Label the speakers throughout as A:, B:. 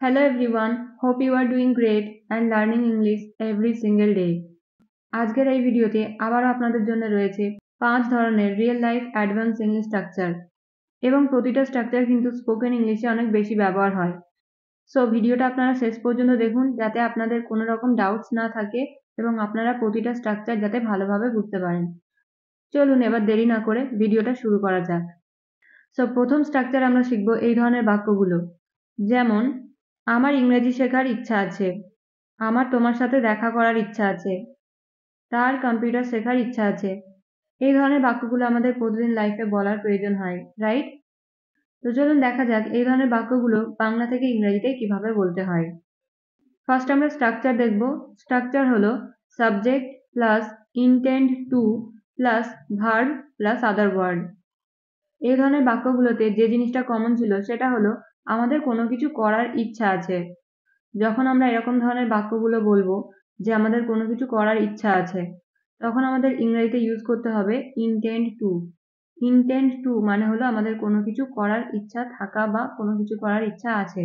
A: Hello everyone, hope you are doing great and learning English every single day. আজকের এই ভিডিওতে আবারও আপনাদের জন্য রয়েছে 5 ধরনের real life advance English structure এবং প্রতিটা স্ট্রাকচার কিন্তু স্পোকেন ইংলিশে অনেক বেশি ব্যবহার হয়। সো ভিডিওটা আপনারা শেষ পর্যন্ত দেখুন যাতে আপনাদের কোনো রকম ডাউটস না থাকে এবং আপনারা প্রতিটা স্ট্রাকচার যাতে ভালোভাবে বুঝতে পারেন। চলুন এবার দেরি না করে ভিডিওটা শুরু করা যাক। সো প্রথম স্ট্রাকচার আমরা শিখব এই ধরনের বাক্যগুলো, যেমন আমার ইংরেজি শেখার ইচ্ছা আছে, আমার তোমার সাথে দেখা করার ইচ্ছা আছে, তার কম্পিউটার শেখার ইচ্ছা আছে। এই ধরনের বাক্যগুলো আমাদের প্রতিদিন লাইফে বলার প্রয়োজন হয়, রাইট? তো চলুন দেখা যাক এই ধরনের বাক্যগুলো বাংলা থেকে ইংরেজিতে কিভাবে বলতে হয়। ফার্স্ট আমরা স্ট্রাকচার দেখব। স্ট্রাকচার হলো subject plus intend to plus verb plus other word. এই ধরনের বাক্যগুলোতে যে জিনিসটা কমন ছিল সেটা হলো আমাদের কোনো কিছু করার ইচ্ছা আছে। যখন আমরা এরকম ধরনের বাক্যগুলো বলবো যে আমাদের কোনো কিছু করার ইচ্ছা আছে, তখন আমাদের ইংরেজিতে ইউজ করতে হবে ইন্টেন্ড টু। ইন্টেন্ড টু মানে হলো আমাদের কোনো কিছু করার ইচ্ছা থাকা বা কোনো কিছু করার ইচ্ছা আছে,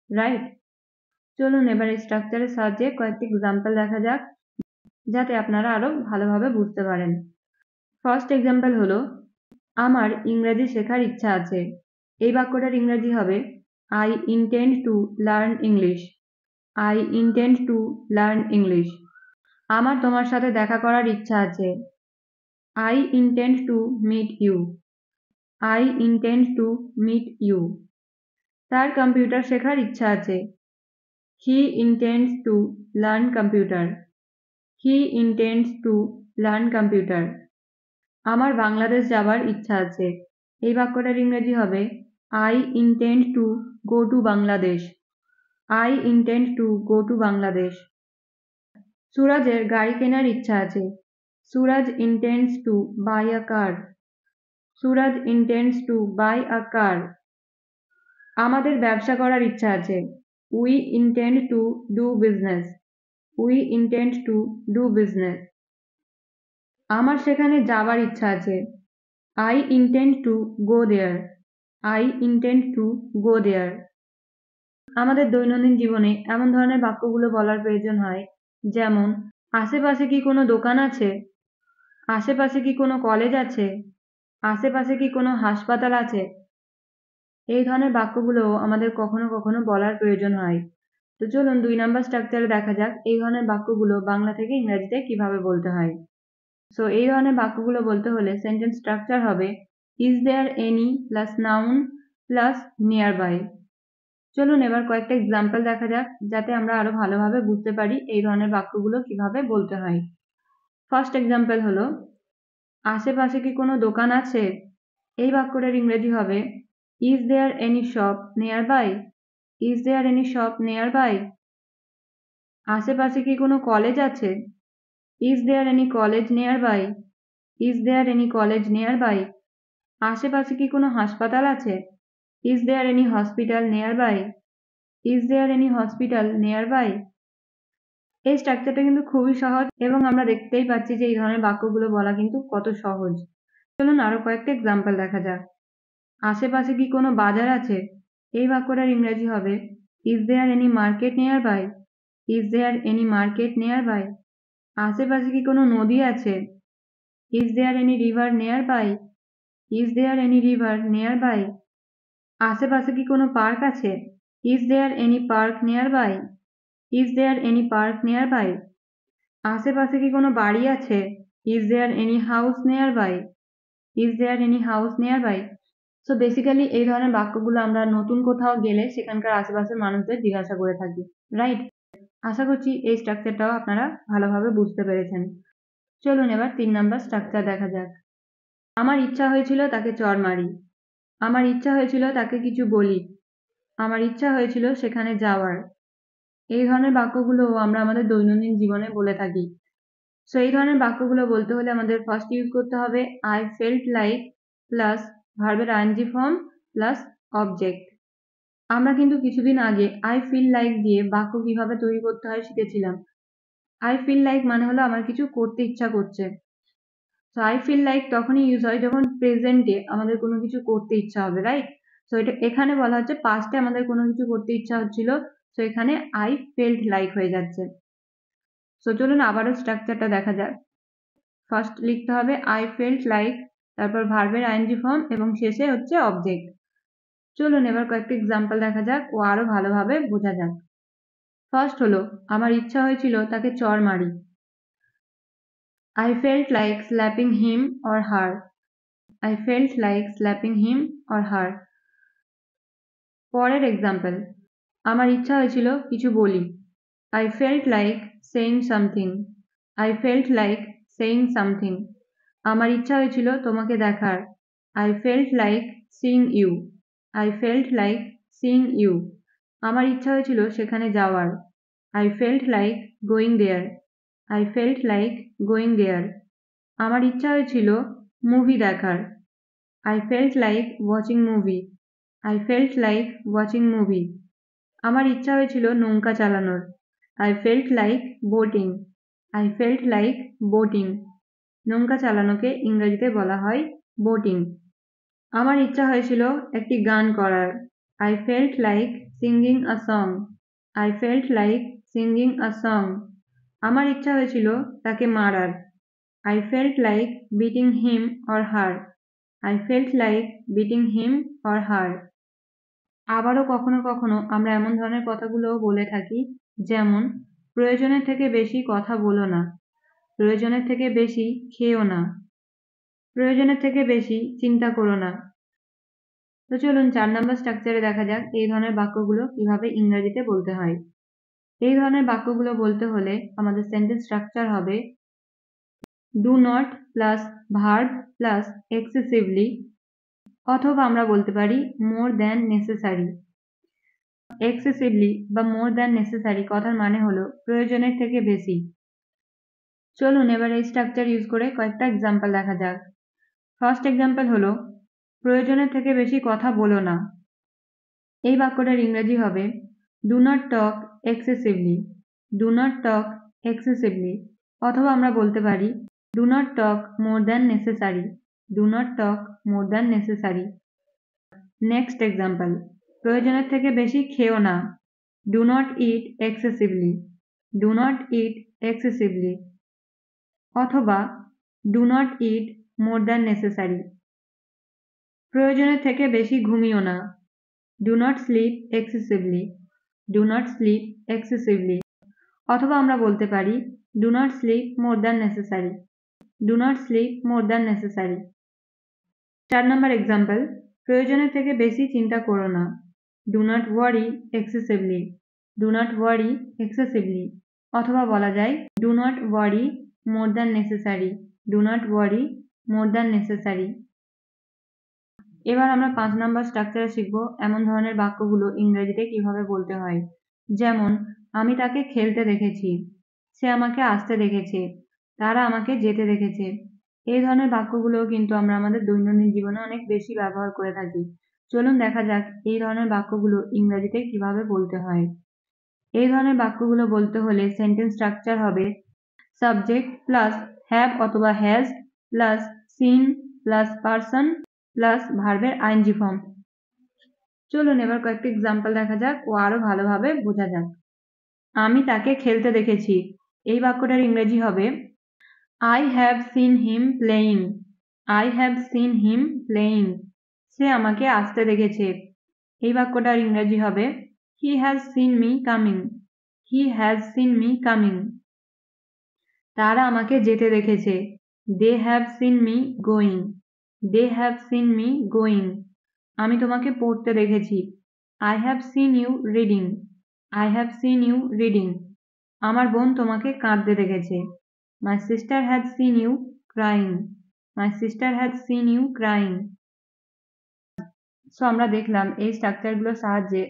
A: রাইট? চলুন এবার এই স্ট্রাকচারের সাহায্যে কয়েকটি এক্সাম্পল দেখা যাক যাতে আপনারা আরো ভালোভাবে বুঝতে পারেন। ফার্স্ট এক্সাম্পল হলো আমার ইংরেজি শেখার ইচ্ছা আছে। এই বাক্যটার ইংরেজি হবে I intend to learn English. I intend to learn English. আমার তোমার সাথে দেখা করার ইচ্ছা আছে। I intend to meet you. I intend to meet you. তার কম্পিউটার শেখার ইচ্ছা আছে। He intends to learn computer. He intends to learn computer. আমার বাংলাদেশ যাবার ইচ্ছা আছে। এই বাক্যটার ইংরেজি হবে I intend to go to Bangladesh. I intend to go to Bangladesh. সুরাজের গাড়ি কেনার ইচ্ছা আছে। সুরাজ intends to buy a car. Suraj intends to buy a car. আমাদের ব্যবসা করার ইচ্ছা আছে। We intend to do business. We intend to do business. আমার সেখানে যাবার ইচ্ছা আছে। I intend to go there. I intend to go there. আমাদের দৈনন্দিন জীবনে এমন ধরনের বাক্যগুলো বলার প্রয়োজন হয়, যেমন আশেপাশে কি কোনো দোকান আছে, আশেপাশে কি কোনো কলেজ আছে, আশেপাশে কি কোনো হাসপাতাল আছে। এই ধরনের বাক্যগুলো আমাদের কখনো কখনো বলার প্রয়োজন হয়। তো চলুন 2 নাম্বার স্ট্রাকচারে দেখা যাক এই ধরনের বাক্যগুলো বাংলা থেকে ইংরেজিতে কিভাবে বলতে হয়। সো এই ধরনের বাক্যগুলো বলতে হলে সেন্টেন্স স্ট্রাকচার হবে is there any plus noun plus nearby. চলুন এবার কয়েকটা এক্সাম্পল দেখা যাক যাতে আমরা আরো ভালোভাবে বুঝতে পারি এই ধরনের বাক্যগুলো কিভাবে বলতে হয়। ফার্স্ট এক্সাম্পল হলো আশেপাশে কি কোনো দোকান আছে। এই বাক্যটার ইংরেজি হবে is there any shop nearby. Is there any shop nearby. আশেপাশে কি কোনো কলেজ আছে। Is there any college nearby. Is there any college nearby. আশেপাশে কি কোনো হাসপাতাল আছে। Is there any hospital nearby. Is there any hospital nearby. এই স্ট্রাকচারটা কিন্তু খুবই সহজ এবং আমরা দেখতেই পাচ্ছি যে এই ধরনের বাক্যগুলো বলা কিন্তু কত সহজ। চলুন আরো কয়েকটা এক্সাম্পল দেখা যাক। আশেপাশে কি কোনো বাজার আছে। এই বাক্যটার ইংরেজি হবে is there any market nearby. Is there any market nearby. আশেপাশে কি কোনো নদী আছে। Is there any river nearby. Is there any river nearby. আশেপাশে কি কোনো পার্ক আছে। Is there any park nearby. Is there any park nearby. আশেপাশে কি কোনো বাড়ি আছে। Is there any house nearby. Is there any house nearby. So basically এই ধরনের বাক্যগুলো আমরা নতুন কোথাও গেলে সেখানকার আশেপাশের মানুষদের জিজ্ঞাসা করে থাকি, রাইট? আশা করছি এই স্ট্রাকচারটাও আপনারা ভালোভাবে বুঝতে পেরেছেন। চলুন এবার 3 নাম্বার স্ট্রাকচার দেখা যাক। আমার ইচ্ছা হয়েছিল তাকে চড় মারি। আমার ইচ্ছা হয়েছিল তাকে কিছু বলি। আমার ইচ্ছা হয়েছিল সেখানে যাওয়ার। এই ধরনের বাক্যগুলো আমরা আমাদের দৈনন্দিন জীবনে বলে থাকি। সো এই ধরনের বাক্যগুলো বলতে হলে আমাদের ফার্স্ট ইউজ করতে হবে আই ফেল্ট লাইক প্লাস ভার্বের আইএনজি ফর্ম প্লাস অবজেক্ট। আমরা কিন্তু কিছুদিন আগে আই ফিল লাইক দিয়ে বাক্য কিভাবে তৈরি করতে হয় শিখেছিলাম। আই ফিল লাইক মানে হলো আমার কিছু করতে ইচ্ছা করছে। সো আই ফিল লাইক তখনই ইউজ হয় যখন প্রেজেন্টে আমাদের কোনো কিছু করতে ইচ্ছা হবে, রাইট? সো এটা এখানে বলা হচ্ছে পাস্টে আমাদের কোনো কিছু করতে ইচ্ছা হচ্ছিল, সো এখানে আই ফেল্ট লাইক হয়ে যাচ্ছে। সো চলুন আবারও স্ট্রাকচারটা দেখা যাক। ফার্স্ট লিখতে হবে আই ফেল্ট লাইক, তারপর ভার্বের আইএনজি ফর্ম এবং শেষে হচ্ছে অবজেক্ট। চলুন এবার কয়েকটা এক্সাম্পল দেখা যাক ও আরো ভালোভাবে বোঝা যাক। ফার্স্ট হলো, আমার ইচ্ছা হয়েছিল তাকে চড় মারি। I felt like slapping him or her. I felt like slapping him or her. পরের এক্সাম্পল, আমার ইচ্ছা হয়েছিল কিছু বলি। I felt like saying something. I felt like saying something. আমার ইচ্ছা হয়েছিল তোমাকে দেখার। I felt like seeing you. I felt like seeing you. আমার ইচ্ছা হয়েছিল সেখানে যাওয়ার। I felt like going there. I felt like going there. আমার ইচ্ছা হয়েছিল মুভি দেখার। I felt like watching movie. I felt like watching movie. আমার ইচ্ছা হয়েছিল নৌকা চালানোর। I felt like boating. I felt like boating. নৌকা চালানোকে ইংরেজিতে বলা হয় বোটিং। আমার ইচ্ছা হয়েছিল একটি গান করার। I felt like singing a song. I felt like singing a song. আমার ইচ্ছা হয়েছিল তাকে মারার। I felt like beating him or her. I felt like beating him or her. আবারও কখনো কখনো আমরা এমন ধরনের কথাগুলোও বলে থাকি, যেমন প্রয়োজনের থেকে বেশি কথা বলো না, প্রয়োজনের থেকে বেশি খেও না, প্রয়োজনের থেকে বেশি চিন্তা করো না। তো চলুন 4 নম্বর স্ট্রাকচারে দেখা যাক এই ধরনের বাক্যগুলো কিভাবে ইংরেজিতে বলতে হয়। এই ধরনের বাক্যগুলো বলতে হলে আমাদের সেন্টেন্স স্ট্রাকচার হবে do not plus verb plus excessively, অথবা আমরা বলতে পারি মোর দ্যান নেসেসারি। এক্সেসিভলি বা মোর দ্যান নেসেসারি কথার মানে হলো প্রয়োজনের থেকে বেশি। চলুন এবার এই স্ট্রাকচার ইউজ করে কয়েকটা এক্সাম্পল দেখা যাক। ফার্স্ট এক্সাম্পল হলো, প্রয়োজনের থেকে বেশি কথা বলো না। এই বাক্যটার ইংরেজি হবে do not talk excessively. Do not talk excessively, অথবা আমরা বলতে পারি do not talk more than necessary. Do not talk more than necessary. Next example, প্রয়োজনের থেকে বেশি খেও না। Do not eat excessively. Do not eat excessively, অথবা do not eat more than necessary. প্রয়োজনের থেকে বেশি ঘুমিও না। Do not sleep excessively. Do not sleep excessively, অথবা আমরা বলতে পারি do not slip more than necessary. Do not slip more than necessary. 4 number example, প্রয়োজনের থেকে বেশি চিন্তা করো না। Do not worry excessively. Do not worry excessively, অথবা বলা যায় do not worry more than necessary. Do not worry more than necessary. এবার আমরা 5 নম্বর স্ট্রাকচারে শিখব এমন ধরনের বাক্যগুলো ইংরেজিতে কিভাবে বলতে হয়। যেমন, আমি তাকে খেলতে দেখেছি, সে আমাকে আসতে দেখেছে, তারা আমাকে যেতে দেখেছে। এই ধরনের বাক্যগুলো কিন্তু আমরা আমাদের দৈনন্দিন জীবনে অনেক বেশি ব্যবহার করে থাকি। চলুন দেখা যাক এই ধরনের বাক্যগুলো ইংরেজিতে কিভাবে বলতে হয়। এই ধরনের বাক্যগুলো বলতে হলে সেন্টেন্স স্ট্রাকচার হবে সাবজেক্ট প্লাস হ্যাভ অথবা has plus seen plus person plus ভার্বের আইএনজি ফর্ম। চলুন এবার কয়েকটি এক্সাম্পল দেখা যাক ও আরো ভালোভাবে বোঝা যাক। আমি তাকে খেলতে দেখেছি। এই বাক্যটার ইংরেজি হবে I have seen him playing. I have seen him playing. সে আমাকে আসতে দেখেছে। এই বাক্যটার ইংরেজি হবে He has seen me coming. He has seen me coming. তারা আমাকে যেতে দেখেছে। They have seen me going. They have seen me going. আমি তোমাকে পড়তে দেখেছি। I have seen you reading. I have seen you reading. আমার বোন তোমাকে কাঁদতে দেখেছে। My sister had seen you crying. My sister had seen you crying. So আমরা দেখলাম এই স্ট্রাকচারগুলোর সাহায্যে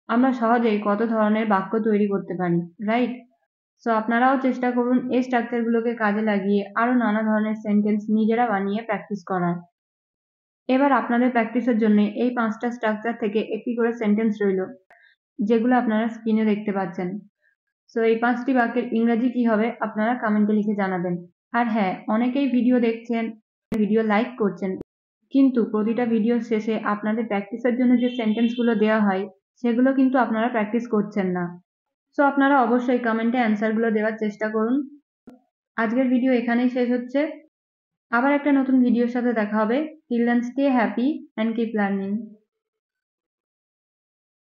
A: আমরা সহজেই কত ধরনের বাক্য তৈরি করতে পারি, রাইট? সো আপনারাও চেষ্টা করুন এই স্ট্রাকচারগুলোকে কাজে লাগিয়ে আরো নানা ধরনের সেন্টেন্স নিজেরা বানিয়ে প্র্যাকটিস করার। এবার আপনাদের প্র্যাকটিসের জন্য এই 5টা স্ট্রাকচার থেকে একটি করে সেন্টেন্স রইল, যেগুলো আপনারা স্ক্রিনে দেখতে পাচ্ছেন। সো এই 5টি বাক্যের ইংরেজি কি হবে আপনারা কমেন্টে লিখে জানাবেন। আর হ্যাঁ, অনেকেই ভিডিও দেখছেন, ভিডিও লাইক করছেন, কিন্তু প্রতিটা ভিডিও শেষে আপনাদের প্র্যাকটিসের জন্য যে সেন্টেন্সগুলো দেওয়া হয় সেগুলো কিন্তু আপনারা প্র্যাকটিস করছেন না। সো আপনারা অবশ্যই কমেন্টে অ্যান্সারগুলো দেওয়ার চেষ্টা করুন। আজকের ভিডিও এখানেই শেষ হচ্ছে। আবার একটা নতুন ভিডিওর সাথে দেখা হবে। Till then stay happy and keep learning.